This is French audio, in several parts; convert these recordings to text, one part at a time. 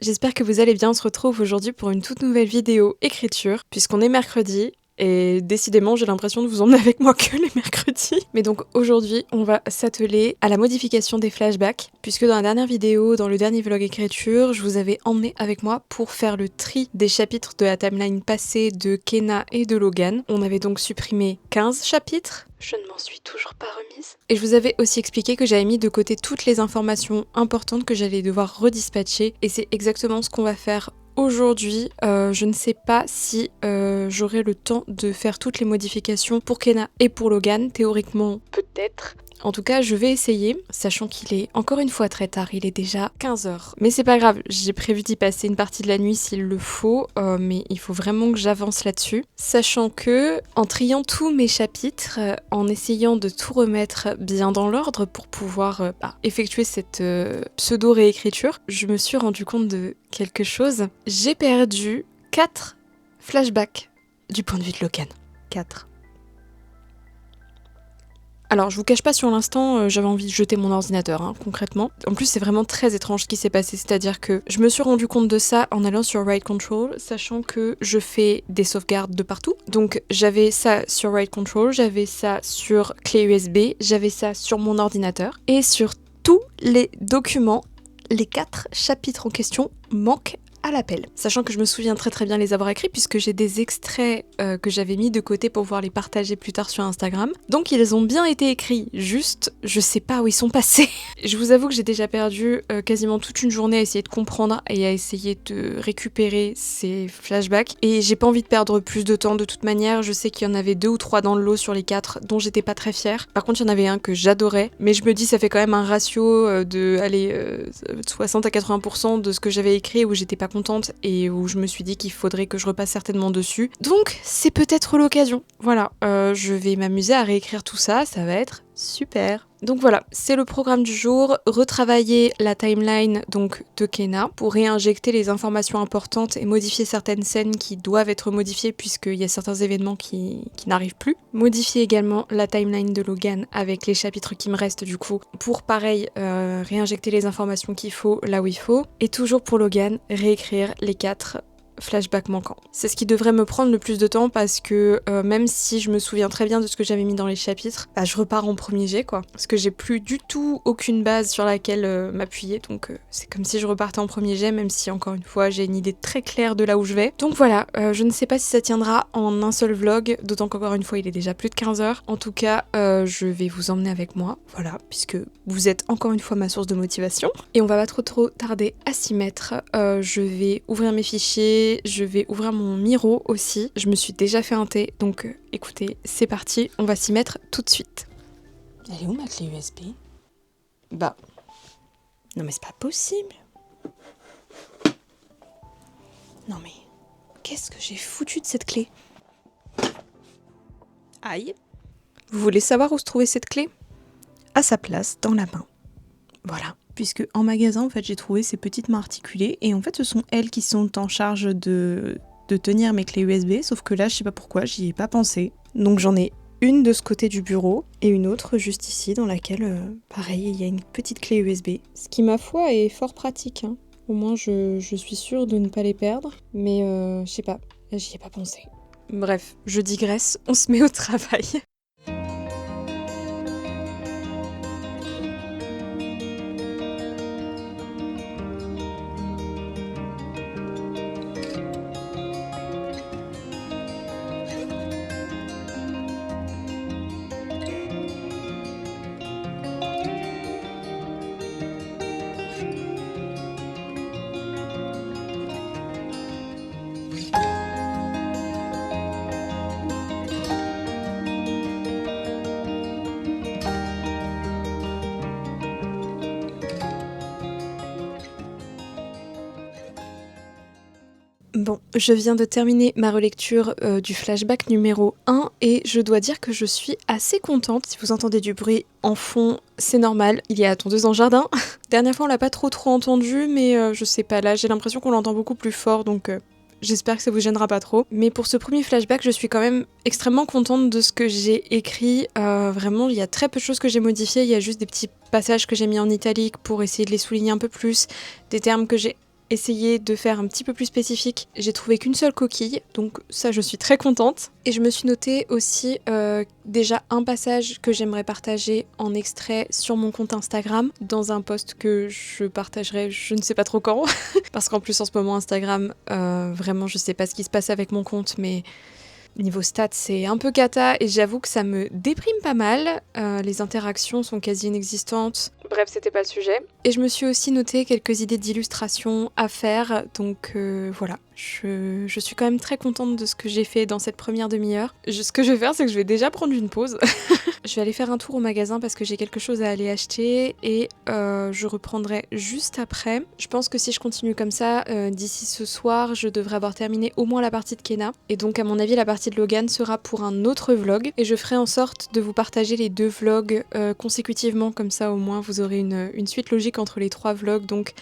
j'espère que vous allez bien. On se retrouve aujourd'hui pour une toute nouvelle vidéo écriture, puisqu'on est mercredi. Et décidément, j'ai l'impression de vous emmener avec moi que les mercredis. Mais donc aujourd'hui, on va s'atteler à la modification des flashbacks, puisque dans la dernière vidéo, dans le dernier vlog écriture, je vous avais emmené avec moi pour faire le tri des chapitres de la timeline passée de Kenna et de Logan. On avait donc supprimé 15 chapitres. Je ne m'en suis toujours pas remise. Et je vous avais aussi expliqué que j'avais mis de côté toutes les informations importantes que j'allais devoir redispatcher, et c'est exactement ce qu'on va faire aujourd'hui. Je ne sais pas si j'aurai le temps de faire toutes les modifications pour Kenna et pour Logan. Théoriquement, peut-être. En tout cas, je vais essayer, sachant qu'il est encore une fois très tard, il est déjà 15h. Mais c'est pas grave, j'ai prévu d'y passer une partie de la nuit s'il le faut, mais il faut vraiment que j'avance là-dessus. Sachant que, en triant tous mes chapitres, en essayant de tout remettre bien dans l'ordre pour pouvoir effectuer cette pseudo-réécriture, je me suis rendu compte de quelque chose. J'ai perdu 4 flashbacks du point de vue de Logan. 4. Alors, je vous cache pas, sur l'instant, j'avais envie de jeter mon ordinateur, concrètement. En plus, c'est vraiment très étrange ce qui s'est passé, c'est-à-dire que je me suis rendu compte de ça en allant sur Write Control, sachant que je fais des sauvegardes de partout. Donc, j'avais ça sur Write Control, j'avais ça sur clé USB, j'avais ça sur mon ordinateur, et sur tous les documents, les 4 chapitres en question manquent à l'appel. Sachant que je me souviens très bien les avoir écrits puisque j'ai des extraits que j'avais mis de côté pour pouvoir les partager plus tard sur Instagram. Donc ils ont bien été écrits, juste je sais pas où ils sont passés. Je vous avoue que j'ai déjà perdu quasiment toute une journée à essayer de comprendre et à essayer de récupérer ces flashbacks, et j'ai pas envie de perdre plus de temps de toute manière. Je sais qu'il y en avait 2 ou 3 dans le lot sur les 4 dont j'étais pas très fière. Par contre il y en avait un que j'adorais, mais je me dis ça fait quand même un ratio de 60 à 80% de ce que j'avais écrit où j'étais pas contente et où je me suis dit qu'il faudrait que je repasse certainement dessus. Donc c'est peut-être l'occasion. Voilà, je vais m'amuser à réécrire tout ça, ça va être super. Donc voilà, c'est le programme du jour, retravailler la timeline donc de Kenna pour réinjecter les informations importantes et modifier certaines scènes qui doivent être modifiées puisqu'il y a certains événements qui n'arrivent plus. Modifier également la timeline de Logan avec les chapitres qui me restent du coup pour pareil réinjecter les informations qu'il faut là où il faut. Et toujours pour Logan, réécrire les 4 flashback manquant. C'est ce qui devrait me prendre le plus de temps parce que même si je me souviens très bien de ce que j'avais mis dans les chapitres, je repars en premier jet quoi. Parce que j'ai plus du tout aucune base sur laquelle m'appuyer, donc c'est comme si je repartais en premier jet, même si encore une fois j'ai une idée très claire de là où je vais. Donc voilà, je ne sais pas si ça tiendra en un seul vlog, d'autant qu'encore une fois il est déjà plus de 15h. En tout cas, je vais vous emmener avec moi, voilà, puisque vous êtes encore une fois ma source de motivation. Et on va pas trop tarder à s'y mettre. Je vais ouvrir mes fichiers, je vais ouvrir mon Miro aussi. Je me suis déjà fait un thé, donc écoutez, c'est parti, on va s'y mettre tout de suite. Elle est où ma clé USB ? Non mais c'est pas possible. Non mais, qu'est-ce que j'ai foutu de cette clé ? Aïe. Vous voulez savoir où se trouvait cette clé ? À sa place, dans la main. Voilà. Puisque en magasin, en fait, j'ai trouvé ces petites mains articulées et en fait, ce sont elles qui sont en charge de tenir mes clés USB, sauf que là, je sais pas pourquoi, j'y ai pas pensé. Donc j'en ai une de ce côté du bureau et une autre juste ici dans laquelle, pareil, il y a une petite clé USB. Ce qui, ma foi, est fort pratique. Au moins, je suis sûre de ne pas les perdre, mais je sais pas, là, j'y ai pas pensé. Bref, je digresse, on se met au travail. Bon, je viens de terminer ma relecture du flashback numéro 1 et je dois dire que je suis assez contente. Si vous entendez du bruit en fond, c'est normal, il y a la tondeuse dans le jardin. Dernière fois on l'a pas trop entendu, mais je sais pas, là j'ai l'impression qu'on l'entend beaucoup plus fort, donc j'espère que ça vous gênera pas trop. Mais pour ce premier flashback, je suis quand même extrêmement contente de ce que j'ai écrit. Vraiment, il y a très peu de choses que j'ai modifiées, il y a juste des petits passages que j'ai mis en italique pour essayer de les souligner un peu plus, des termes que j'ai essayé de faire un petit peu plus spécifique. J'ai trouvé qu'une seule coquille, donc ça je suis très contente. Et je me suis noté aussi déjà un passage que j'aimerais partager en extrait sur mon compte Instagram, dans un post que je partagerai je ne sais pas trop quand, parce qu'en plus en ce moment Instagram, vraiment je sais pas ce qui se passe avec mon compte, mais niveau stats, c'est un peu cata et j'avoue que ça me déprime pas mal. Les interactions sont quasi inexistantes. Bref, c'était pas le sujet. Et je me suis aussi noté quelques idées d'illustration à faire, donc voilà. Je suis quand même très contente de ce que j'ai fait dans cette première demi-heure. Ce que je vais faire, c'est que je vais déjà prendre une pause. Je vais aller faire un tour au magasin parce que j'ai quelque chose à aller acheter et je reprendrai juste après. Je pense que si je continue comme ça, d'ici ce soir, je devrais avoir terminé au moins la partie de Kena. Et donc à mon avis, la partie de Logan sera pour un autre vlog. Et je ferai en sorte de vous partager les 2 vlogs consécutivement, comme ça au moins vous aurez une suite logique entre les 3 vlogs. Donc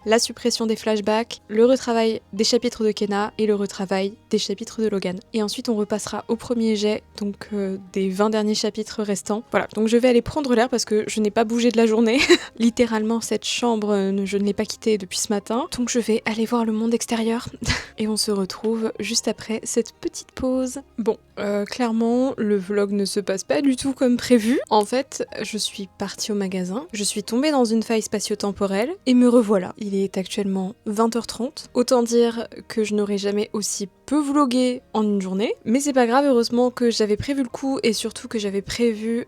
la suppression des flashbacks, le retravail des chapitres de Kena et le retravail des chapitres de Logan. Et ensuite on repassera au premier jet, donc des 20 derniers chapitres restants. Voilà, donc je vais aller prendre l'air parce que je n'ai pas bougé de la journée. Littéralement cette chambre, je ne l'ai pas quittée depuis ce matin. Donc je vais aller voir le monde extérieur. Et on se retrouve juste après cette petite pause. Bon, clairement le vlog ne se passe pas du tout comme prévu. En fait, je suis partie au magasin, je suis tombée dans une faille spatio-temporelle et me revoilà. Il est actuellement 20h30. Autant dire que je n'aurais jamais aussi peu vlogué en une journée. Mais c'est pas grave, heureusement que j'avais prévu le coup et surtout que j'avais prévu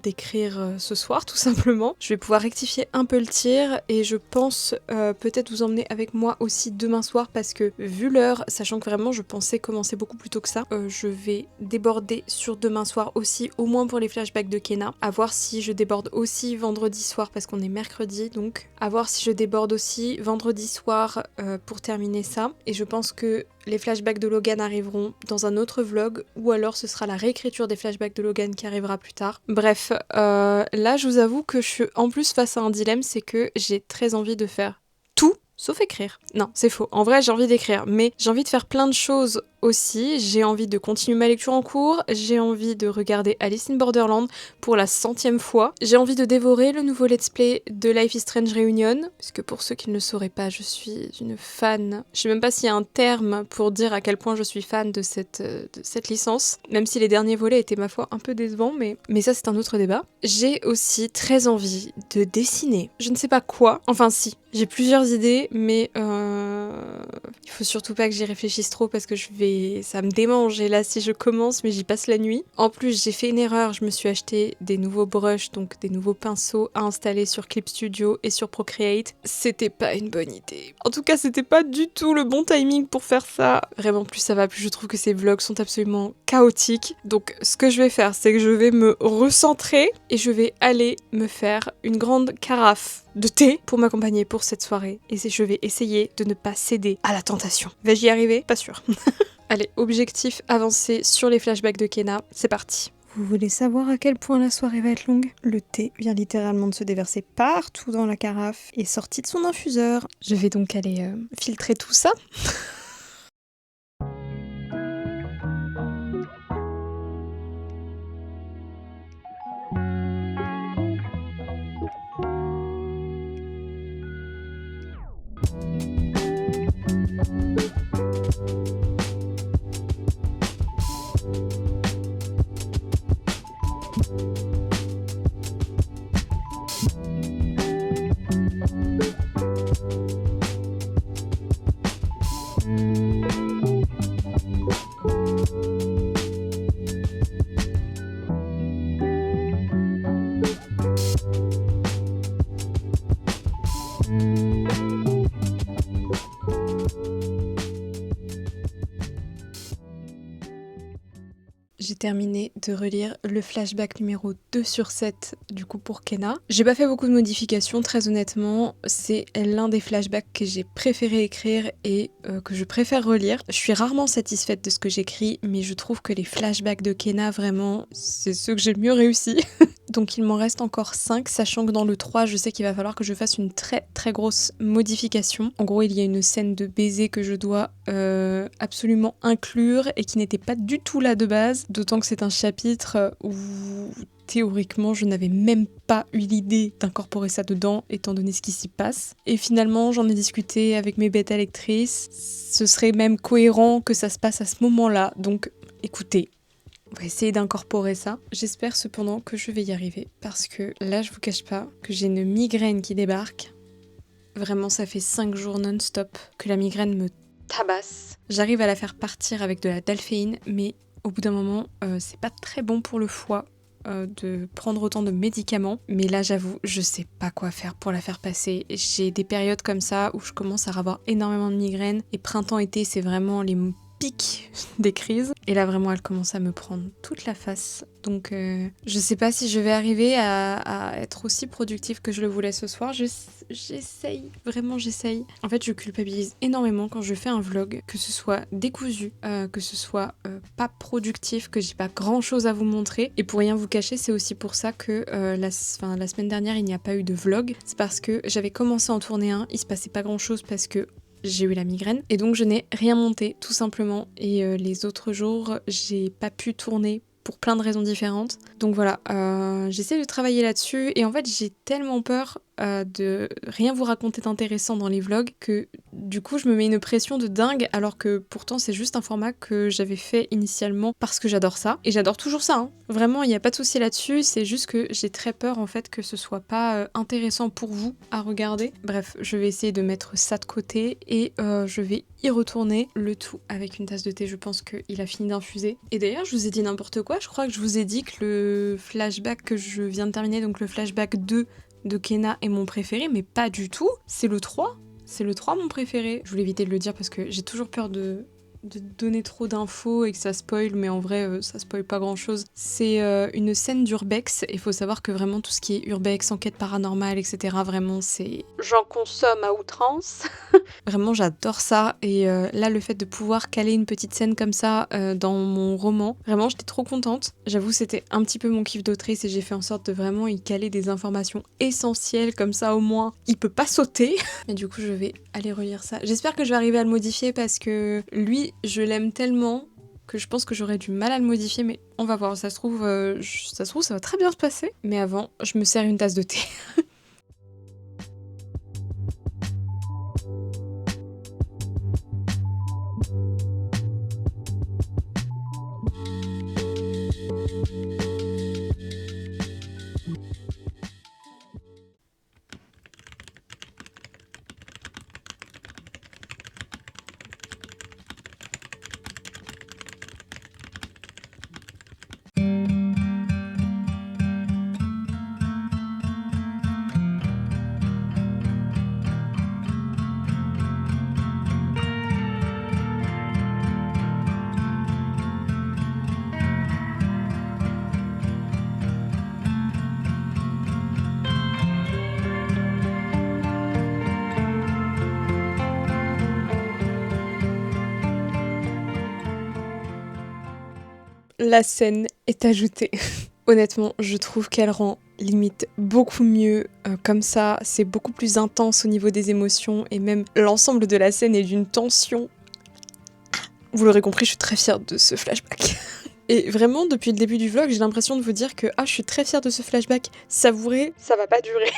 d'écrire ce soir tout simplement. Je vais pouvoir rectifier un peu le tir et je pense peut-être vous emmener avec moi aussi demain soir parce que vu l'heure, sachant que vraiment je pensais commencer beaucoup plus tôt que ça, je vais déborder sur demain soir aussi, au moins pour les flashbacks de Kena. À voir si je déborde aussi vendredi soir parce qu'on est mercredi, donc à voir si je déborde aussi vendredi soir pour terminer ça. Et je pense que les flashbacks de Logan arriveront dans un autre vlog ou alors ce sera la réécriture des flashbacks de Logan qui arrivera plus tard. Bref, là je vous avoue que je suis en plus face à un dilemme, c'est que j'ai très envie de faire tout sauf écrire. Non, c'est faux. En vrai, j'ai envie d'écrire, mais j'ai envie de faire plein de choses aussi. J'ai envie de continuer ma lecture en cours, j'ai envie de regarder Alice in Borderland pour la 100e fois, j'ai envie de dévorer le nouveau let's play de Life is Strange Reunion, puisque pour ceux qui ne le sauraient pas, je suis une fan. Je sais même pas s'il y a un terme pour dire à quel point je suis fan de cette licence, même si les derniers volets étaient ma foi un peu décevants, mais ça c'est un autre débat. J'ai aussi très envie de dessiner. Je ne sais pas quoi, enfin si, j'ai plusieurs idées, mais il faut surtout pas que j'y réfléchisse trop parce que ça me démange. Et là, si je commence, mais j'y passe la nuit. En plus, j'ai fait une erreur. Je me suis acheté des nouveaux brushes, donc des nouveaux pinceaux à installer sur Clip Studio et sur Procreate. C'était pas une bonne idée. En tout cas, c'était pas du tout le bon timing pour faire ça. Vraiment, plus ça va, plus je trouve que ces vlogs sont absolument chaotiques. Donc, ce que je vais faire, c'est que je vais me recentrer et je vais aller me faire une grande carafe de thé pour m'accompagner pour cette soirée. Et je vais essayer de ne pas céder à la tentation. Vais-je y arriver? Pas sûr. Allez, objectif avancé sur les flashbacks de Kena. C'est parti. Vous voulez savoir à quel point la soirée va être longue? Le thé vient littéralement de se déverser partout dans la carafe et sorti de son infuseur. Je vais donc aller filtrer tout ça. J'ai terminé de relire le flashback numéro 2 sur 7 du coup pour Kena. J'ai pas fait beaucoup de modifications, très honnêtement. C'est l'un des flashbacks que j'ai préféré écrire et que je préfère relire. Je suis rarement satisfaite de ce que j'écris, mais je trouve que les flashbacks de Kena, vraiment, c'est ceux que j'ai le mieux réussi. Donc il m'en reste encore 5, sachant que dans le 3, je sais qu'il va falloir que je fasse une très très grosse modification. En gros, il y a une scène de baiser que je dois absolument inclure et qui n'était pas du tout là de base, d'autant que c'est un chapitre où théoriquement je n'avais même pas eu l'idée d'incorporer ça dedans, étant donné ce qui s'y passe. Et finalement, j'en ai discuté avec mes bêta lectrices, ce serait même cohérent que ça se passe à ce moment-là, donc écoutez. On va essayer d'incorporer ça. J'espère cependant que je vais y arriver parce que là, je vous cache pas que j'ai une migraine qui débarque. Vraiment, ça fait 5 jours non-stop que la migraine me tabasse. J'arrive à la faire partir avec de la dalphéine, mais au bout d'un moment, c'est pas très bon pour le foie de prendre autant de médicaments. Mais là, j'avoue, je sais pas quoi faire pour la faire passer. J'ai des périodes comme ça où je commence à avoir énormément de migraines. Et printemps-été, c'est vraiment les pic des crises. Et là, vraiment, elle commence à me prendre toute la face. Donc, je sais pas si je vais arriver à être aussi productive que je le voulais ce soir. J'essaye, vraiment j'essaye. En fait, je culpabilise énormément quand je fais un vlog, que ce soit décousu, que ce soit pas productif, que j'ai pas grand chose à vous montrer. Et pour rien vous cacher, c'est aussi pour ça que la semaine dernière, il n'y a pas eu de vlog. C'est parce que j'avais commencé à en tourner un, il se passait pas grand chose parce que j'ai eu la migraine et donc je n'ai rien monté tout simplement et les autres jours j'ai pas pu tourner pour plein de raisons différentes. Donc voilà, j'essaie de travailler là-dessus et en fait j'ai tellement peur de rien vous raconter d'intéressant dans les vlogs que du coup je me mets une pression de dingue alors que pourtant c'est juste un format que j'avais fait initialement parce que j'adore ça et j'adore toujours ça hein. Vraiment il n'y a pas de souci là-dessus, c'est juste que j'ai très peur en fait que ce soit pas intéressant pour vous à regarder. Bref, je vais essayer de mettre ça de côté et je vais y retourner, le tout avec une tasse de thé. Je pense qu'il a fini d'infuser. Et d'ailleurs je vous ai dit n'importe quoi, je crois que je vous ai dit que le flashback que je viens de terminer, donc le flashback 2 de Kena est mon préféré, mais pas du tout. C'est le 3. C'est le 3 mon préféré. Je voulais éviter de le dire parce que j'ai toujours peur de donner trop d'infos et que ça spoil, mais en vrai ça spoil pas grand chose. C'est une scène d'urbex, et il faut savoir que vraiment tout ce qui est urbex, enquête paranormale, etc. vraiment c'est... J'en consomme à outrance. Vraiment j'adore ça, et là le fait de pouvoir caler une petite scène comme ça dans mon roman, vraiment j'étais trop contente. J'avoue c'était un petit peu mon kiff d'autrice et j'ai fait en sorte de vraiment y caler des informations essentielles, comme ça au moins il peut pas sauter. Et du coup je vais aller relire ça. J'espère que je vais arriver à le modifier parce que lui je l'aime tellement que je pense que j'aurais du mal à le modifier, mais on va voir, ça se trouve ça va très bien se passer. Mais avant, je me sers une tasse de thé. La scène est ajoutée. Honnêtement, je trouve qu'elle rend limite beaucoup mieux comme ça, c'est beaucoup plus intense au niveau des émotions et même l'ensemble de la scène est d'une tension. Vous l'aurez compris, je suis très fière de ce flashback. Et vraiment, depuis le début du vlog, j'ai l'impression de vous dire que je suis très fière de ce flashback. Savourez, ça va pas durer.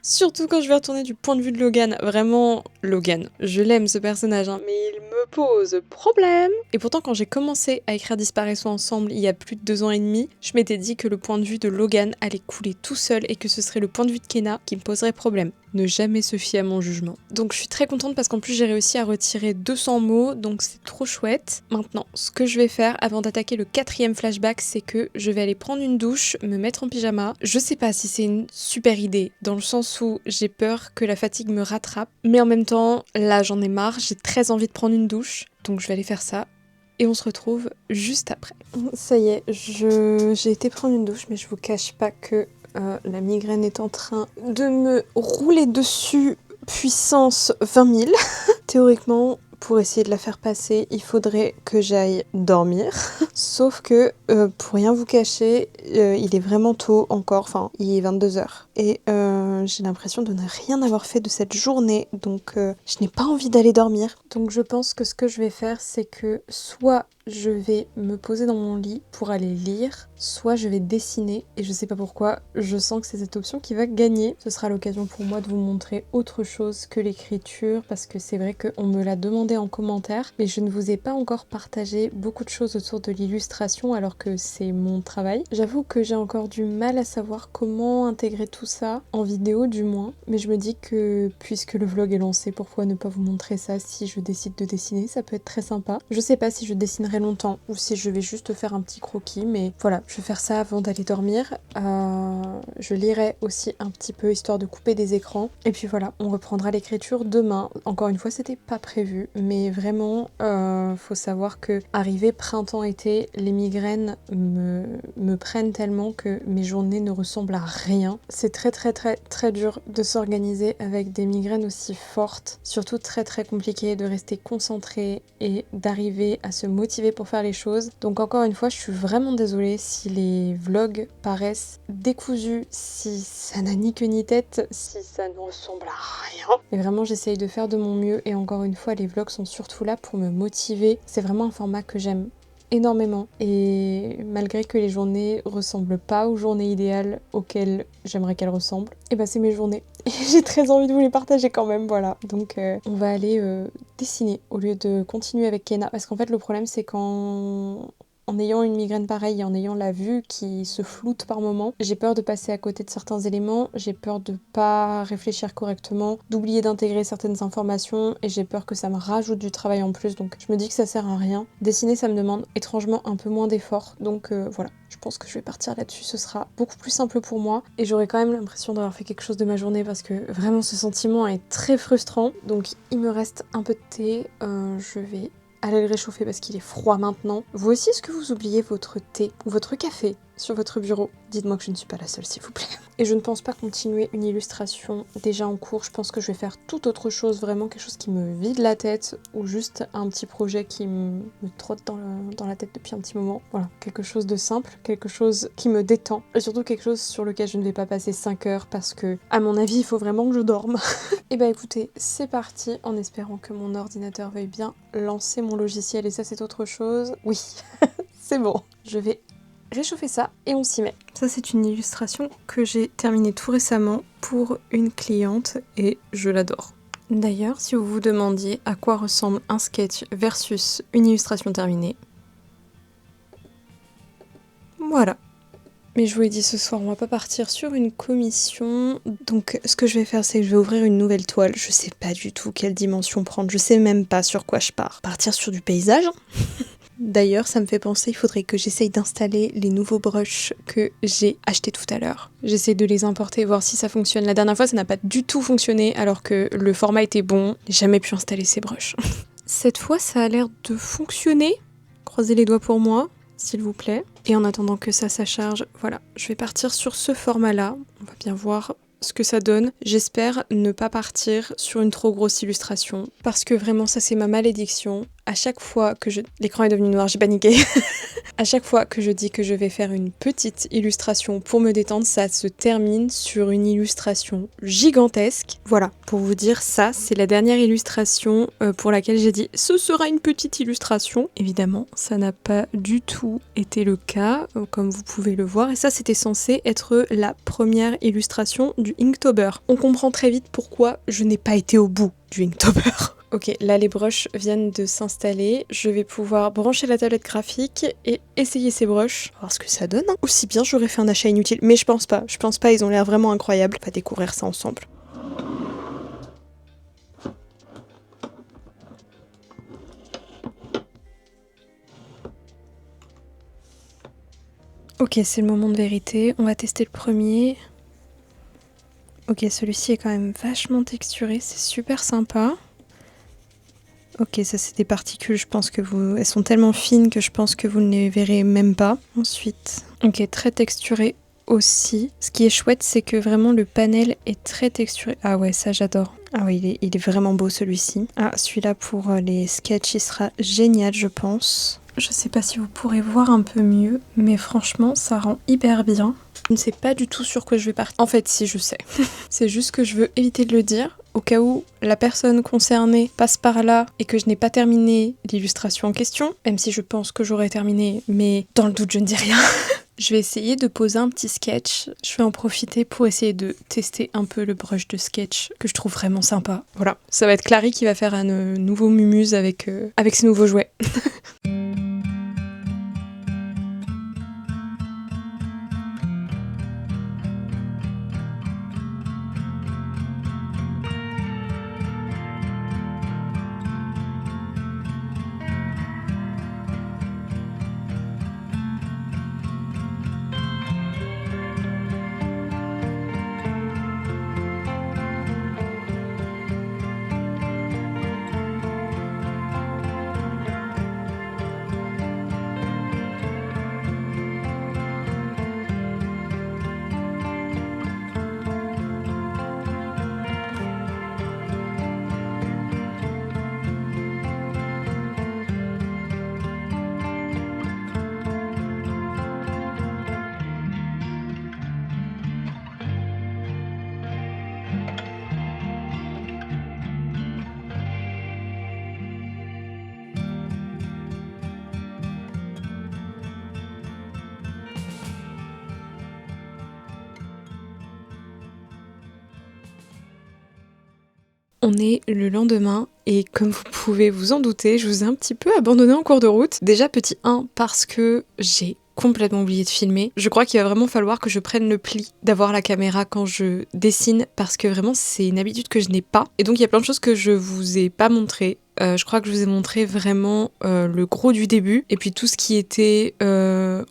Surtout quand je vais retourner du point de vue de Logan. Vraiment, Logan, je l'aime ce personnage, hein, mais il me pose problème. Et pourtant, quand j'ai commencé à écrire Disparaissons ensemble il y a plus de 2 ans et demi, je m'étais dit que le point de vue de Logan allait couler tout seul et que ce serait le point de vue de Kena qui me poserait problème. Ne jamais se fier à mon jugement. Donc je suis très contente parce qu'en plus j'ai réussi à retirer 200 mots, donc c'est trop chouette. Maintenant, ce que je vais faire avant d'attaquer le 4e flashback, c'est que je vais aller prendre une douche, me mettre en pyjama. Je sais pas si c'est une super idée, dans le sens où j'ai peur que la fatigue me rattrape, mais en même temps, là j'en ai marre, j'ai très envie de prendre une douche, donc je vais aller faire ça. Et on se retrouve juste après. Ça y est, j'ai été prendre une douche, mais je vous cache pas que la migraine est en train de me rouler dessus puissance 20 000. Théoriquement, pour essayer de la faire passer, il faudrait que j'aille dormir. Sauf que, pour rien vous cacher, il est vraiment tôt encore, enfin, il est 22h. Et j'ai l'impression de ne rien avoir fait de cette journée, donc je n'ai pas envie d'aller dormir. Donc je pense que ce que je vais faire, c'est que soit je vais me poser dans mon lit pour aller lire, soit je vais dessiner, et je sais pas pourquoi, je sens que c'est cette option qui va gagner. Ce sera l'occasion pour moi de vous montrer autre chose que l'écriture, parce que c'est vrai qu'on me l'a demandé en commentaire, mais je ne vous ai pas encore partagé beaucoup de choses autour de l'illustration alors que c'est mon travail. J'avoue que j'ai encore du mal à savoir comment intégrer tout ça, en vidéo du moins, mais je me dis que puisque le vlog est lancé, pourquoi ne pas vous montrer ça si je décide de dessiner, ça peut être très sympa. Je sais pas si je dessinerai longtemps ou si je vais juste faire un petit croquis, mais voilà, je vais faire ça avant d'aller dormir. Je lirai aussi un petit peu histoire de couper des écrans, et puis voilà, on reprendra l'écriture demain. Encore une fois, c'était pas prévu, mais vraiment, faut savoir que arrivé printemps-été, les migraines me prennent tellement que mes journées ne ressemblent à rien. C'est très dur de s'organiser avec des migraines aussi fortes, surtout très compliqué de rester concentré et d'arriver à se motiver pour faire les choses. Donc encore une fois, je suis vraiment désolée si les vlogs paraissent décousus, si ça n'a ni queue ni tête, si ça ne ressemble à rien. Mais vraiment, j'essaye de faire de mon mieux, et encore une fois, les vlogs sont surtout là pour me motiver. C'est vraiment un format que j'aime énormément, et malgré que les journées ressemblent pas aux journées idéales auxquelles j'aimerais qu'elles ressemblent, et bah c'est mes journées et j'ai très envie de vous les partager quand même, voilà. Donc on va aller dessiner au lieu de continuer avec Kenna, parce qu'en fait le problème c'est qu'en ayant une migraine pareille et en ayant la vue qui se floute par moments, j'ai peur de passer à côté de certains éléments, j'ai peur de pas réfléchir correctement, d'oublier d'intégrer certaines informations, et j'ai peur que ça me rajoute du travail en plus, donc je me dis que ça sert à rien. Dessiner, ça me demande étrangement un peu moins d'efforts, donc voilà. Je pense que je vais partir là-dessus, ce sera beaucoup plus simple pour moi, et j'aurai quand même l'impression d'avoir fait quelque chose de ma journée, parce que vraiment ce sentiment est très frustrant. Donc il me reste un peu de thé, je vais aller le réchauffer parce qu'il est froid maintenant. Vous aussi, est-ce que vous oubliez votre thé ou votre café sur votre bureau? Dites-moi que je ne suis pas la seule, s'il vous plaît. Et je ne pense pas continuer une illustration déjà en cours. Je pense que je vais faire tout autre chose, vraiment quelque chose qui me vide la tête, ou juste un petit projet qui me trotte dans la tête depuis un petit moment. Voilà, quelque chose de simple, quelque chose qui me détend, et surtout quelque chose sur lequel je ne vais pas passer 5 heures, parce que, à mon avis, il faut vraiment que je dorme. Et bah écoutez, c'est parti, en espérant que mon ordinateur veuille bien lancer mon logiciel, et ça c'est autre chose. Oui, c'est bon. Je vais réchauffer ça et on s'y met. Ça c'est une illustration que j'ai terminée tout récemment pour une cliente et je l'adore. D'ailleurs, si vous vous demandiez à quoi ressemble un sketch versus une illustration terminée, voilà. Mais je vous l'ai dit, ce soir, on va pas partir sur une commission. Donc, ce que je vais faire, c'est que je vais ouvrir une nouvelle toile. Je sais pas du tout quelle dimension prendre. Je sais même pas sur quoi je pars. Partir sur du paysage, hein. D'ailleurs, ça me fait penser, il faudrait que j'essaye d'installer les nouveaux brushes que j'ai achetés tout à l'heure. J'essaie de les importer, voir si ça fonctionne. La dernière fois, ça n'a pas du tout fonctionné, alors que le format était bon. J'ai jamais pu installer ces brushes. Cette fois, ça a l'air de fonctionner. Croisez les doigts pour moi, s'il vous plaît. Et en attendant que ça charge, voilà, je vais partir sur ce format-là. On va bien voir ce que ça donne. J'espère ne pas partir sur une trop grosse illustration, parce que vraiment, ça c'est ma malédiction. À chaque fois que l'écran est devenu noir, j'ai paniqué. À chaque fois que je dis que je vais faire une petite illustration pour me détendre, ça se termine sur une illustration gigantesque. Voilà, pour vous dire, ça, c'est la dernière illustration pour laquelle j'ai dit ce sera une petite illustration. Évidemment, ça n'a pas du tout été le cas, comme vous pouvez le voir. Et ça, c'était censé être la première illustration du Inktober. On comprend très vite pourquoi je n'ai pas été au bout du Inktober. Ok, là les brushes viennent de s'installer, je vais pouvoir brancher la tablette graphique et essayer ces brushes, voir ce que ça donne. Aussi bien j'aurais fait un achat inutile, mais je pense pas, ils ont l'air vraiment incroyables. On va découvrir ça ensemble. Ok, c'est le moment de vérité, on va tester le premier. Ok, celui-ci est quand même vachement texturé, c'est super sympa. Ok, ça c'est des particules, je pense que elles sont tellement fines que je pense que vous ne les verrez même pas. Ensuite, ok, très texturé. aussi. Ce qui est chouette, c'est que vraiment le panel est très texturé. Ah ouais, ça j'adore. Ah oui, il est vraiment beau celui-ci. Ah, celui-là pour les sketchs, il sera génial, je pense. Je sais pas si vous pourrez voir un peu mieux, mais franchement, ça rend hyper bien. Je ne sais pas du tout sur quoi je vais partir. En fait, si, je sais. C'est juste que je veux éviter de le dire, au cas où la personne concernée passe par là et que je n'ai pas terminé l'illustration en question, même si je pense que j'aurais terminé, mais dans le doute, je ne dis rien. Je vais essayer de poser un petit sketch. Je vais en profiter pour essayer de tester un peu le brush de sketch que je trouve vraiment sympa. Voilà, ça va être Clary qui va faire un nouveau mumuse avec ses nouveaux jouets. On est le lendemain et comme vous pouvez vous en douter, je vous ai un petit peu abandonné en cours de route. Déjà petit 1 parce que j'ai complètement oublié de filmer. Je crois qu'il va vraiment falloir que je prenne le pli d'avoir la caméra quand je dessine parce que vraiment c'est une habitude que je n'ai pas. Et donc il y a plein de choses que je vous ai pas montrées. Je crois que je vous ai montré vraiment le gros du début et puis tout ce qui était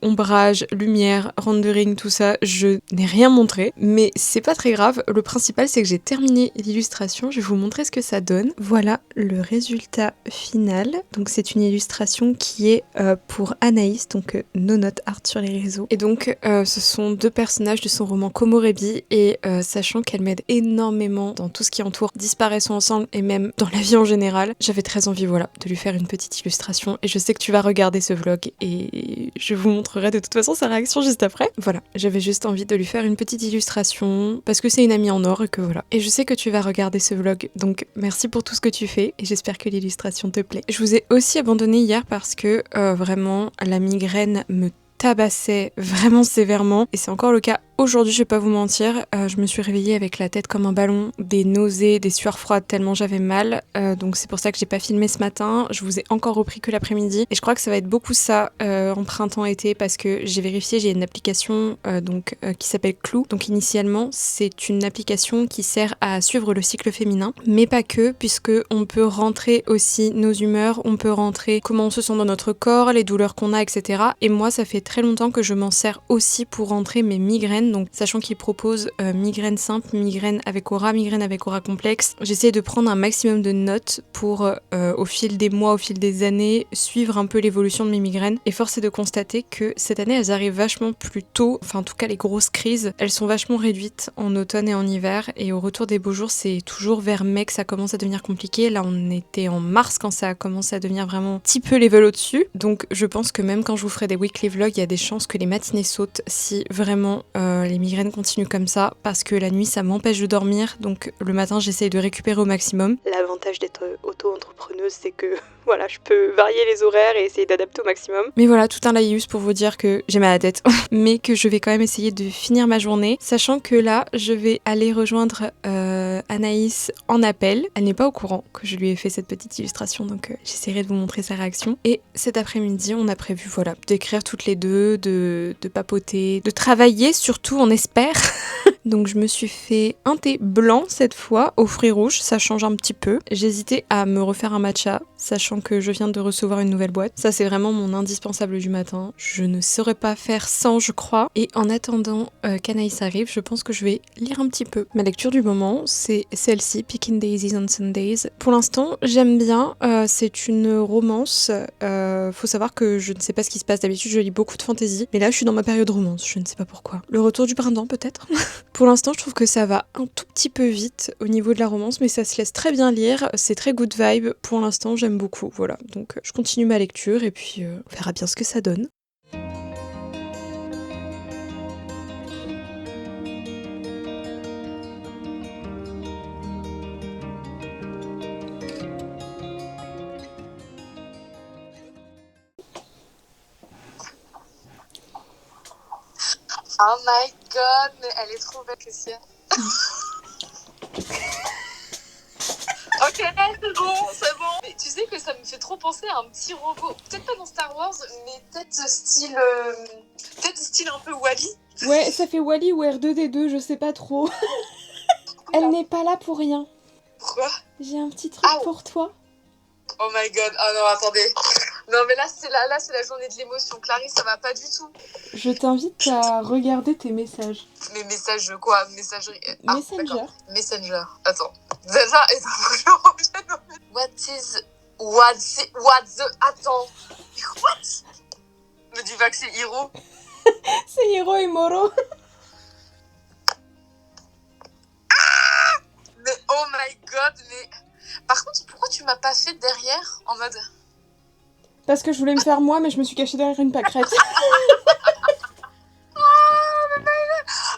ombrage, lumière, rendering, tout ça, je n'ai rien montré, mais c'est pas très grave. Le principal c'est que j'ai terminé l'illustration, je vais vous montrer ce que ça donne. Voilà le résultat final. Donc c'est une illustration qui est pour Anaïs, donc Nonote Art sur les réseaux. Et donc ce sont deux personnages de son roman Komorebi et sachant qu'elle m'aide énormément dans tout ce qui entoure Disparaissons ensemble et même dans la vie en général, j'avais très envie voilà, de lui faire une petite illustration et je sais que tu vas regarder ce vlog et je vous montrerai de toute façon sa réaction juste après. Voilà, j'avais juste envie de lui faire une petite illustration parce que c'est une amie en or et que voilà. Et je sais que tu vas regarder ce vlog, donc merci pour tout ce que tu fais et j'espère que l'illustration te plaît. Je vous ai aussi abandonné hier parce que vraiment la migraine me tabassait vraiment sévèrement et c'est encore le cas aujourd'hui, je vais pas vous mentir, je me suis réveillée avec la tête comme un ballon, des nausées, des sueurs froides tellement j'avais mal, donc c'est pour ça que j'ai pas filmé ce matin, je vous ai encore repris que l'après-midi et je crois que ça va être beaucoup ça en printemps-été parce que j'ai vérifié, j'ai une application qui s'appelle Clou, donc initialement c'est une application qui sert à suivre le cycle féminin, mais pas que, puisque on peut rentrer aussi nos humeurs, on peut rentrer comment on se sent dans notre corps, les douleurs qu'on a, etc. Et moi ça fait très longtemps que je m'en sers aussi pour rentrer mes migraines, donc sachant qu'il propose migraine simple, migraine avec aura complexe, j'essaie de prendre un maximum de notes pour au fil des mois, au fil des années, suivre un peu l'évolution de mes migraines. Et force est de constater que cette année elles arrivent vachement plus tôt, enfin en tout cas les grosses crises, elles sont vachement réduites en automne et en hiver, et au retour des beaux jours c'est toujours vers mai que ça commence à devenir compliqué. Là on était en mars quand ça a commencé à devenir vraiment un petit peu level au-dessus, donc je pense que même quand je vous ferai des weekly vlogs, il y a des chances que les matinées sautent si vraiment les migraines continuent comme ça, parce que la nuit ça m'empêche de dormir, donc le matin j'essaye de récupérer au maximum. L'avantage d'être auto-entrepreneuse c'est que voilà, je peux varier les horaires et essayer d'adapter au maximum. Mais voilà, tout un laïus pour vous dire que j'ai mal à la tête, mais que je vais quand même essayer de finir ma journée, sachant que là je vais aller rejoindre Anaïs en appel. Elle n'est pas au courant que je lui ai fait cette petite illustration, donc j'essaierai de vous montrer sa réaction. Et cet après-midi on a prévu d'écrire toutes les deux, de papoter, de travailler surtout on espère, Donc je me suis fait un thé blanc cette fois, aux fruits rouges, ça change un petit peu. J'hésitais à me refaire un matcha, sachant que je viens de recevoir une nouvelle boîte. Ça c'est vraiment mon indispensable du matin. Je ne saurais pas faire sans, je crois. Et en attendant qu'Anaïs arrive, je pense que je vais lire un petit peu. Ma lecture du moment, c'est celle-ci, Picking Daisies on Sundays. Pour l'instant, j'aime bien. C'est une romance. Faut savoir que je ne sais pas ce qui se passe. D'habitude, je lis beaucoup de fantasy. Mais là, je suis dans ma période romance. Je ne sais pas pourquoi. Le retour du printemps, peut-être. Pour l'instant, je trouve que ça va un tout petit peu vite au niveau de la romance. Mais ça se laisse très bien lire. C'est très good vibe. Pour l'instant, j'aime beaucoup. Voilà. Donc, je continue ma lecture. Et puis, on verra bien ce que ça donne. Oh my god, mais elle est trop belle, Christiane. Ok, c'est bon, c'est bon. Mais tu sais que ça me fait trop penser à un petit robot. Peut-être pas dans Star Wars, mais peut-être style un peu Wall-E. Ouais, ça fait Wall-E ou R2D2, je sais pas trop. Elle n'est pas là pour rien. Pourquoi? J'ai un petit truc pour toi. Oh my god, oh non, attendez. Non, mais là, c'est la journée de l'émotion. Clarisse, ça va pas du tout. Je t'invite à regarder tes messages. Mes messages quoi? Messagerie. Messenger. Messenger. Attends. Déjà, faut que je revienne. Attends. What? Me dis pas que c'est Hiro. C'est Hiro et Moro. Mais oh my god, mais... Par contre, pourquoi tu m'as pas fait derrière en mode... Parce que je voulais me faire moi, mais je me suis cachée derrière une pâquerette.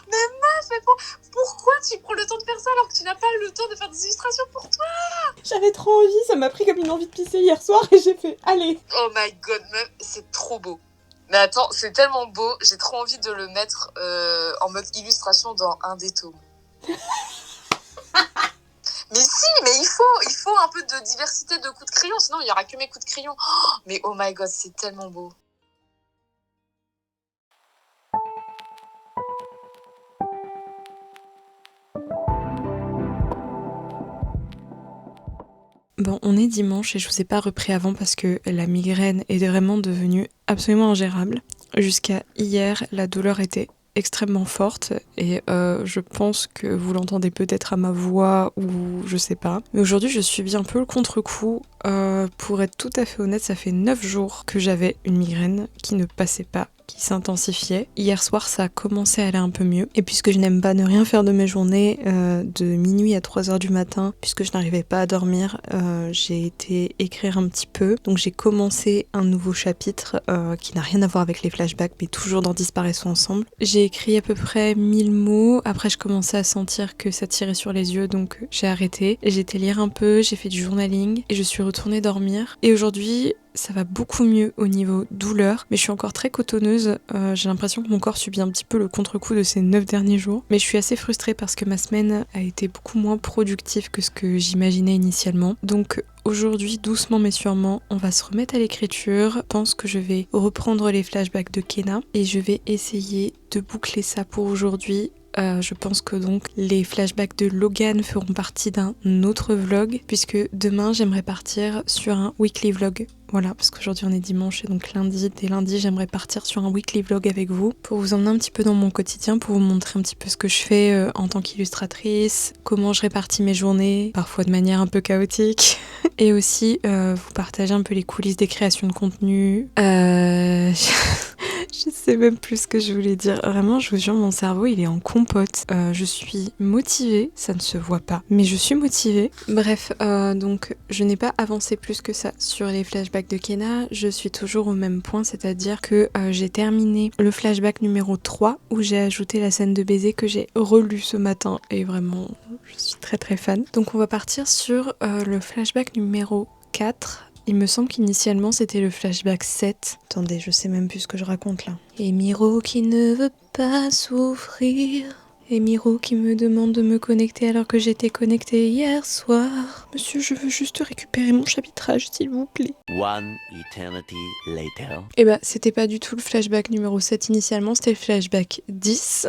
Mais meuf, pourquoi tu prends le temps de faire ça alors que tu n'as pas le temps de faire des illustrations pour toi? J'avais trop envie, ça m'a pris comme une envie de pisser hier soir et j'ai fait allez. Oh my god, meuf, c'est trop beau. Mais attends, c'est tellement beau, j'ai trop envie de le mettre en mode illustration dans un des tomes. Mais si, mais il faut un peu de diversité de coups de crayon, sinon il n'y aura que mes coups de crayon. Oh, mais oh my god, c'est tellement beau. Bon, on est dimanche et je vous ai pas repris avant parce que la migraine est vraiment devenue absolument ingérable. Jusqu'à hier, la douleur était extrêmement forte et je pense que vous l'entendez peut-être à ma voix ou je sais pas. Mais aujourd'hui, je subis un peu le contre-coup. Pour être tout à fait honnête, ça fait 9 jours que j'avais une migraine qui ne passait pas, qui s'intensifiait. Hier soir, ça a commencé à aller un peu mieux. Et puisque je n'aime pas ne rien faire de mes journées, de minuit à 3h du matin, puisque je n'arrivais pas à dormir, j'ai été écrire un petit peu. Donc j'ai commencé un nouveau chapitre qui n'a rien à voir avec les flashbacks, mais toujours dans Disparaissons ensemble. J'ai écrit à peu près 1000 mots. Après, je commençais à sentir que ça tirait sur les yeux, donc j'ai arrêté. J'ai été lire un peu, j'ai fait du journaling et je suis retournée dormir. Et aujourd'hui, ça va beaucoup mieux au niveau douleur, mais je suis encore très cotonneuse. J'ai l'impression que mon corps subit un petit peu le contre-coup de ces 9 derniers jours. Mais je suis assez frustrée parce que ma semaine a été beaucoup moins productive que ce que j'imaginais initialement. Donc aujourd'hui, doucement mais sûrement, on va se remettre à l'écriture. Je pense que je vais reprendre les flashbacks de Kenna et je vais essayer de boucler ça pour aujourd'hui. Je pense que donc les flashbacks de Logan feront partie d'un autre vlog, puisque demain j'aimerais partir sur un weekly vlog. Voilà, parce qu'aujourd'hui on est dimanche et donc dès lundi j'aimerais partir sur un weekly vlog avec vous pour vous emmener un petit peu dans mon quotidien, pour vous montrer un petit peu ce que je fais en tant qu'illustratrice, comment je répartis mes journées, parfois de manière un peu chaotique, et aussi vous partager un peu les coulisses des créations de contenu. Je sais même plus ce que je voulais dire. Vraiment, je vous jure, mon cerveau, il est en compote. Je suis motivée, ça ne se voit pas, mais je suis motivée. Bref, donc je n'ai pas avancé plus que ça sur les flashbacks de Kenna. Je suis toujours au même point, c'est-à-dire que j'ai terminé le flashback numéro 3 où j'ai ajouté la scène de baiser que j'ai relue ce matin et vraiment, je suis très très fan. Donc on va partir sur le flashback numéro 4. Il me semble qu'initialement c'était le flashback 7. Attendez, je sais même plus ce que je raconte là. Et Miro qui ne veut pas souffrir. Et Miro qui me demande de me connecter alors que j'étais connectée hier soir. Monsieur, je veux juste récupérer mon chapitrage, s'il vous plaît. One eternity later. Et bah, c'était pas du tout le flashback numéro 7 initialement, c'était le flashback 10.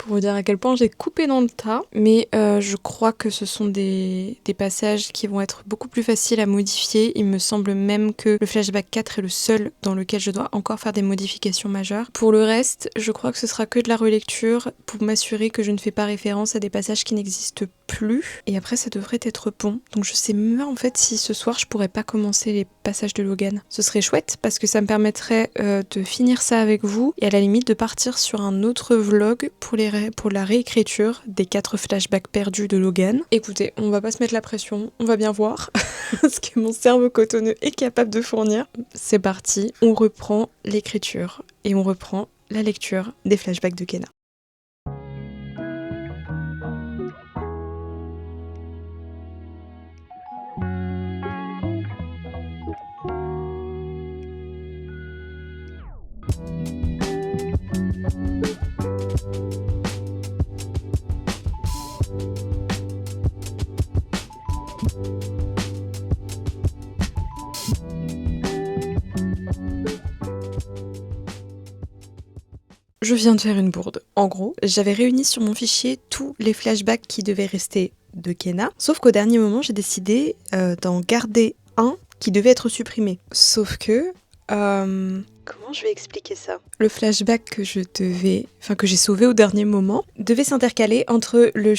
pour vous dire à quel point j'ai coupé dans le tas. Mais je crois que ce sont des passages qui vont être beaucoup plus faciles à modifier. Il me semble même que le flashback 4 est le seul dans lequel je dois encore faire des modifications majeures. Pour le reste, je crois que ce sera que de la relecture pour m'assurer que je ne fais pas référence à des passages qui n'existent plus. Et après, ça devrait être bon. Donc je sais même pas en fait si ce soir je pourrais pas commencer les passages de Logan. Ce serait chouette parce que ça me permettrait de finir ça avec vous et à la limite de partir sur un autre vlog pour la réécriture des 4 flashbacks perdus de Logan. Écoutez, on va pas se mettre la pression, on va bien voir ce que mon cerveau cotonneux est capable de fournir. C'est parti, on reprend l'écriture et on reprend la lecture des flashbacks de Kenna. Je viens de faire une bourde. En gros, j'avais réuni sur mon fichier tous les flashbacks qui devaient rester de Kenna, sauf qu'au dernier moment, j'ai décidé d'en garder un qui devait être supprimé. Sauf que... Comment je vais expliquer ça ? Le flashback que j'ai sauvé au dernier moment, devait s'intercaler entre le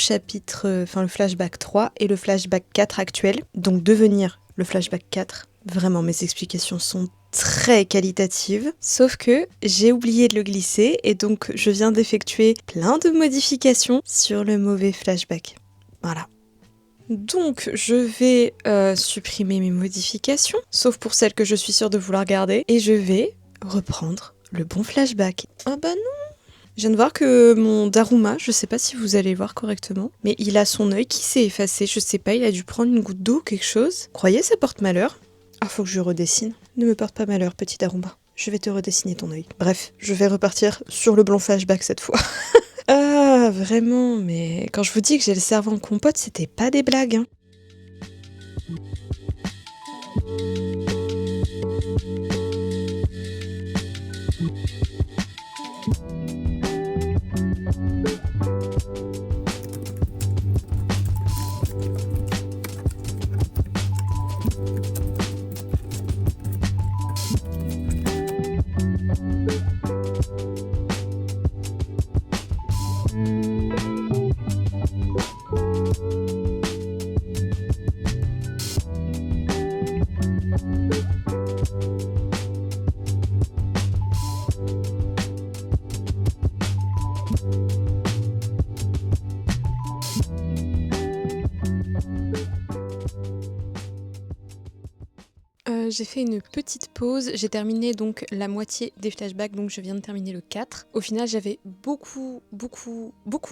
flashback 3 et le flashback 4 actuel, donc devenir le flashback 4. Vraiment, mes explications sont très qualitatives, sauf que j'ai oublié de le glisser et donc je viens d'effectuer plein de modifications sur le mauvais flashback. Voilà. Donc je vais supprimer mes modifications, sauf pour celles que je suis sûre de vouloir garder, et je vais reprendre le bon flashback. Ah bah non! Je viens de voir que mon Daruma, je sais pas si vous allez voir correctement, mais il a son œil qui s'est effacé, je sais pas, il a dû prendre une goutte d'eau ou quelque chose. Croyez ça porte malheur? Ah, faut que je redessine. Ne me porte pas malheur, petit Daruma. Je vais te redessiner ton œil. Bref, je vais repartir sur le blanc flashback cette fois. Ah, vraiment, mais quand je vous dis que j'ai le cerveau en compote, c'était pas des blagues, hein. J'ai fait une petite pause, j'ai terminé donc la moitié des flashbacks, donc je viens de terminer le 4. Au final, j'avais beaucoup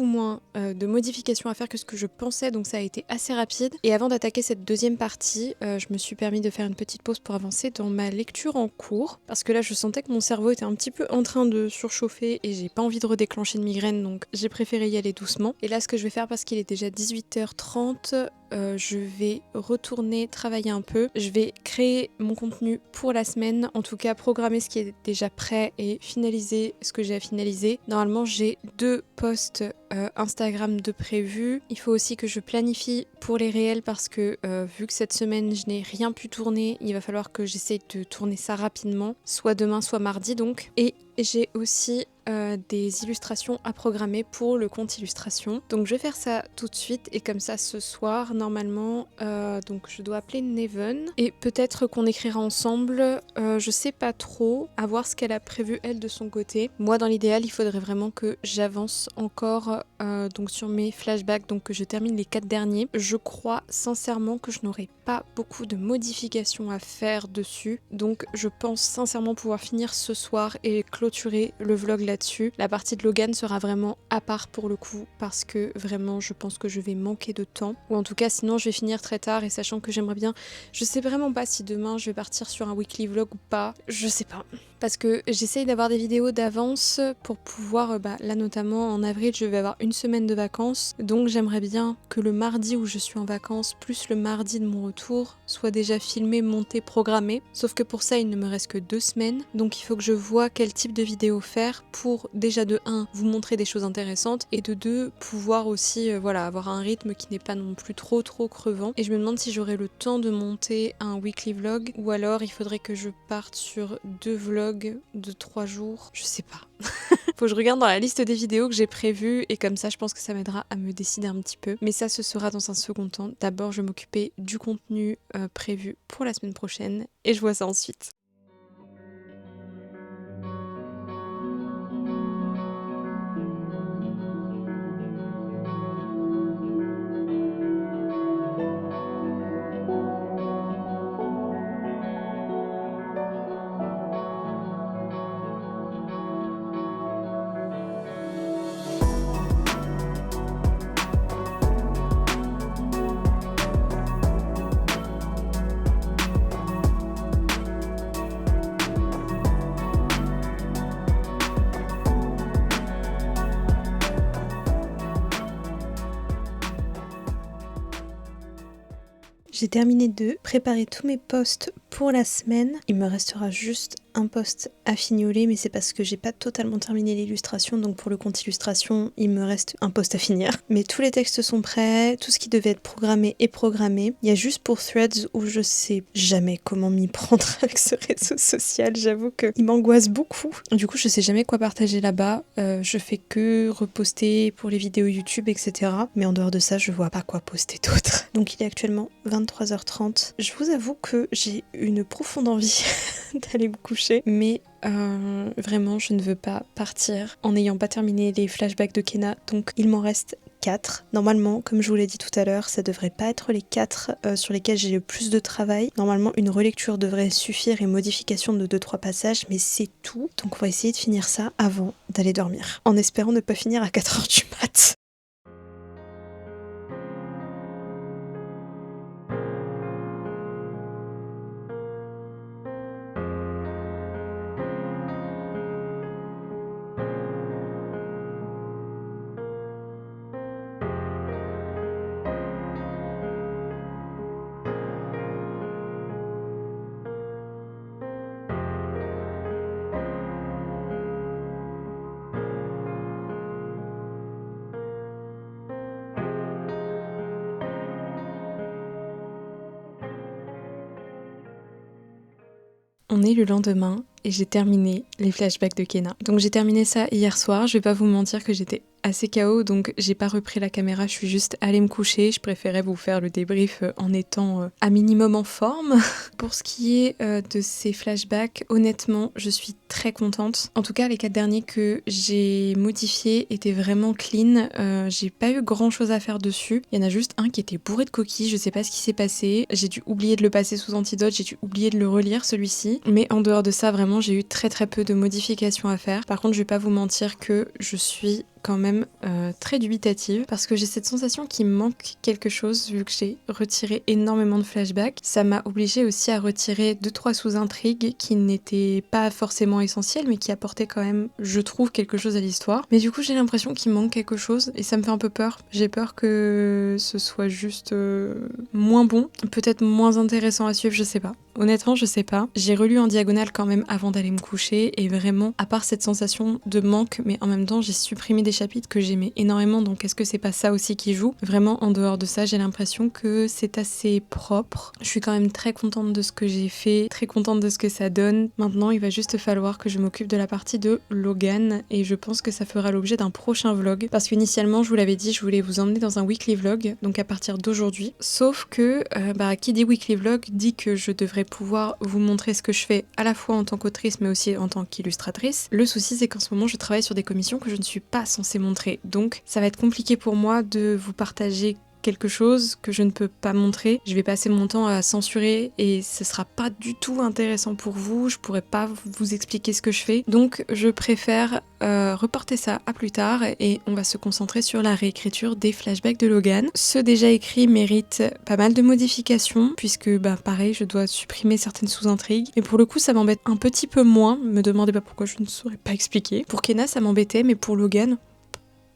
moins de modifications à faire que ce que je pensais, donc ça a été assez rapide. Et avant d'attaquer cette deuxième partie, je me suis permis de faire une petite pause pour avancer dans ma lecture en cours, parce que là je sentais que mon cerveau était un petit peu en train de surchauffer et j'ai pas envie de redéclencher une migraine, donc j'ai préféré y aller doucement. Et là ce que je vais faire, parce qu'il est déjà 18h30, je vais retourner travailler un peu, je vais créer mon contenu pour la semaine, en tout cas programmer ce qui est déjà prêt et finaliser ce que j'ai à finaliser. Normalement j'ai 2 posts Instagram de prévu. Il faut aussi que je planifie pour les réels parce que vu que cette semaine je n'ai rien pu tourner, il va falloir que j'essaye de tourner ça rapidement, soit demain soit mardi donc. Et j'ai aussi des illustrations à programmer pour le compte illustration. Donc je vais faire ça tout de suite et comme ça ce soir normalement donc je dois appeler Neven et peut-être qu'on écrira ensemble, je sais pas trop, à voir ce qu'elle a prévu elle de son côté. Moi dans l'idéal il faudrait vraiment que j'avance encore donc sur mes flashbacks, donc que je termine les 4 derniers. Je crois sincèrement que je n'aurai pas beaucoup de modifications à faire dessus, donc je pense sincèrement pouvoir finir ce soir et clôturer le vlog là-dessus. La partie de Logan sera vraiment à part pour le coup parce que vraiment je pense que je vais manquer de temps, ou en tout cas sinon je vais finir très tard, et sachant que j'aimerais bien, je sais vraiment pas si demain je vais partir sur un weekly vlog ou pas, je sais pas, parce que j'essaye d'avoir des vidéos d'avance pour pouvoir, là notamment en avril je vais avoir avoir une semaine de vacances, donc j'aimerais bien que le mardi où je suis en vacances, plus le mardi de mon retour, soit déjà filmé, monté, programmé. Sauf que pour ça, il ne me reste que 2 semaines, donc il faut que je vois quel type de vidéo faire pour déjà de 1, vous montrer des choses intéressantes, et de 2, pouvoir aussi avoir un rythme qui n'est pas non plus trop crevant. Et je me demande si j'aurai le temps de monter un weekly vlog, ou alors il faudrait que je parte sur 2 vlogs de 3 jours, je sais pas. Faut que je regarde dans la liste des vidéos que j'ai prévues et comme ça je pense que ça m'aidera à me décider un petit peu. Mais ça ce sera dans un second temps. D'abord je vais m'occuper du contenu prévu pour la semaine prochaine et je vois ça ensuite. J'ai terminé de préparer tous mes posts pour la semaine. Il me restera juste un post à fignoler, mais c'est parce que j'ai pas totalement terminé l'illustration, donc pour le compte illustration, il me reste un post à finir. Mais tous les textes sont prêts, tout ce qui devait être programmé est programmé. Il y a juste pour Threads où je sais jamais comment m'y prendre avec ce réseau social, j'avoue qu'il m'angoisse beaucoup. Du coup, je sais jamais quoi partager là-bas, je fais que reposter pour les vidéos YouTube, etc. Mais en dehors de ça, je vois pas quoi poster d'autre. Donc il est actuellement 23h30. Je vous avoue que j'ai une profonde envie d'aller me coucher, mais vraiment je ne veux pas partir en n'ayant pas terminé les flashbacks de Kenna, donc il m'en reste 4. Normalement, comme je vous l'ai dit tout à l'heure, ça devrait pas être les 4 sur lesquels j'ai le plus de travail. Normalement, une relecture devrait suffire et modification de 2-3 passages, mais c'est tout. Donc on va essayer de finir ça avant d'aller dormir, en espérant ne pas finir à 4h du mat'. On est le lendemain et j'ai terminé les flashbacks de Kenna. Donc j'ai terminé ça hier soir, je vais pas vous mentir que j'étais assez KO, donc j'ai pas repris la caméra, je suis juste allée me coucher. Je préférais vous faire le débrief en étant à minimum en forme. Pour ce qui est de ces flashbacks, honnêtement, je suis très contente. En tout cas, les 4 derniers que j'ai modifiés étaient vraiment clean. J'ai pas eu grand chose à faire dessus. Il y en a juste un qui était bourré de coquilles, je sais pas ce qui s'est passé. J'ai dû oublier de le passer sous antidote, j'ai dû oublier de le relire celui-ci. Mais en dehors de ça, vraiment, j'ai eu très peu de modifications à faire. Par contre, je vais pas vous mentir que je suis quand même très dubitative parce que j'ai cette sensation qu'il me manque quelque chose vu que j'ai retiré énormément de flashbacks. Ça m'a obligée aussi à retirer 2-3 sous-intrigues qui n'étaient pas forcément essentielles mais qui apportaient quand même, je trouve, quelque chose à l'histoire. Mais du coup j'ai l'impression qu'il manque quelque chose et ça me fait un peu peur. J'ai peur que ce soit juste moins bon, peut-être moins intéressant à suivre, je sais pas. Honnêtement, je sais pas. J'ai relu en diagonale quand même avant d'aller me coucher et vraiment, à part cette sensation de manque, mais en même temps, j'ai supprimé des chapitres que j'aimais énormément, donc est-ce que c'est pas ça aussi qui joue? Vraiment, en dehors de ça, j'ai l'impression que c'est assez propre. Je suis quand même très contente de ce que j'ai fait, très contente de ce que ça donne. Maintenant, il va juste falloir que je m'occupe de la partie de Logan et je pense que ça fera l'objet d'un prochain vlog parce qu'initialement, je vous l'avais dit, je voulais vous emmener dans un weekly vlog, donc à partir d'aujourd'hui. Sauf que, qui dit weekly vlog dit que je devrais pouvoir vous montrer ce que je fais à la fois en tant qu'autrice mais aussi en tant qu'illustratrice. Le souci c'est qu'en ce moment je travaille sur des commissions que je ne suis pas censée montrer, donc ça va être compliqué pour moi de vous partager quelque chose que je ne peux pas montrer. Je vais passer mon temps à censurer et ce sera pas du tout intéressant pour vous, je pourrais pas vous expliquer ce que je fais, donc je préfère reporter ça à plus tard et on va se concentrer sur la réécriture des flashbacks de Logan. Ceux déjà écrits méritent pas mal de modifications puisque pareil je dois supprimer certaines sous-intrigues, mais pour le coup ça m'embête un petit peu moins, me demandez pas pourquoi, je ne saurais pas expliquer. Pour Kenna ça m'embêtait, mais pour Logan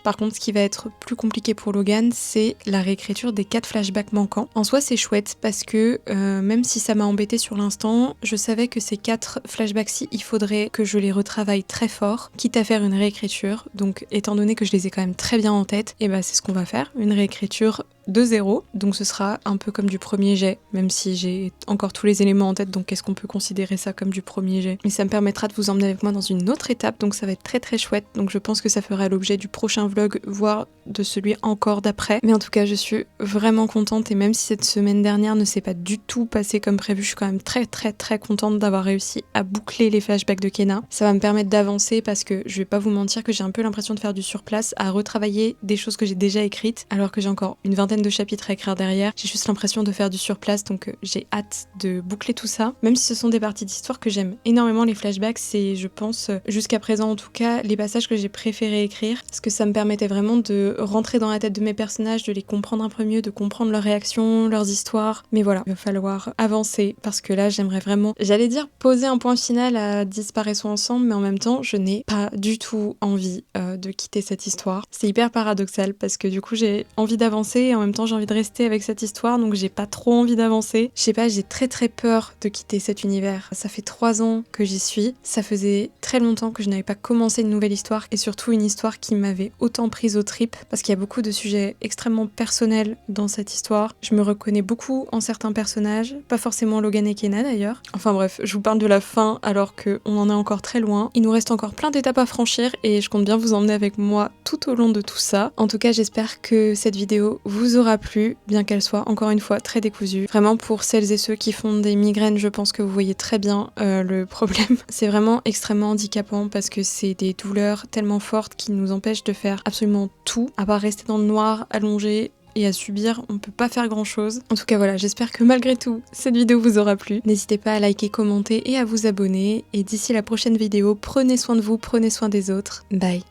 Par contre, ce qui va être plus compliqué pour Logan, c'est la réécriture des 4 flashbacks manquants. En soi, c'est chouette parce que même si ça m'a embêté sur l'instant, je savais que ces 4 flashbacks-ci, il faudrait que je les retravaille très fort, quitte à faire une réécriture. Donc, étant donné que je les ai quand même très bien en tête, et c'est ce qu'on va faire, une réécriture de 0. Donc ce sera un peu comme du premier jet, même si j'ai encore tous les éléments en tête, donc est-ce qu'on peut considérer ça comme du premier jet? Mais ça me permettra de vous emmener avec moi dans une autre étape, donc ça va être très très chouette. Donc je pense que ça fera l'objet du prochain vlog, voire de celui encore d'après. Mais en tout cas, je suis vraiment contente, et même si cette semaine dernière ne s'est pas du tout passée comme prévu, je suis quand même très très très contente d'avoir réussi à boucler les flashbacks de Kenna. Ça va me permettre d'avancer parce que je vais pas vous mentir que j'ai un peu l'impression de faire du surplace, à retravailler des choses que j'ai déjà écrites, alors que j'ai encore une vingtaine de chapitres à écrire derrière. J'ai juste l'impression de faire du surplace, donc j'ai hâte de boucler tout ça. Même si ce sont des parties d'histoire que j'aime énormément, les flashbacks, c'est, je pense, jusqu'à présent en tout cas, les passages que j'ai préféré écrire, parce que ça me permettait vraiment de rentrer dans la tête de mes personnages, de les comprendre un peu mieux, de comprendre leurs réactions, leurs histoires. Mais voilà, il va falloir avancer, parce que là, j'aimerais vraiment, j'allais dire poser un point final à Disparaissons ensemble, mais en même temps, je n'ai pas du tout envie de quitter cette histoire. C'est hyper paradoxal, parce que du coup, j'ai envie d'avancer, et en même temps, j'ai envie de rester avec cette histoire, donc j'ai pas trop envie d'avancer. Je sais pas, j'ai très très peur de quitter cet univers. Ça fait 3 ans que j'y suis, ça faisait très longtemps que je n'avais pas commencé une nouvelle histoire, et surtout une histoire qui m'avait autant prise aux tripes, parce qu'il y a beaucoup de sujets extrêmement personnels dans cette histoire. Je me reconnais beaucoup en certains personnages, pas forcément Logan et Kenna d'ailleurs. Enfin bref, je vous parle de la fin alors qu'on en est encore très loin. Il nous reste encore plein d'étapes à franchir, et je compte bien vous emmener avec moi tout au long de tout ça. En tout cas, j'espère que cette vidéo vous aura plu, bien qu'elle soit encore une fois très décousue. Vraiment, pour celles et ceux qui font des migraines, je pense que vous voyez très bien le problème. C'est vraiment extrêmement handicapant parce que c'est des douleurs tellement fortes qui nous empêchent de faire absolument tout, à part rester dans le noir, allongé, et à subir, on peut pas faire grand chose. En tout cas voilà, j'espère que malgré tout, cette vidéo vous aura plu. N'hésitez pas à liker, commenter et à vous abonner. Et d'ici la prochaine vidéo, prenez soin de vous, prenez soin des autres. Bye.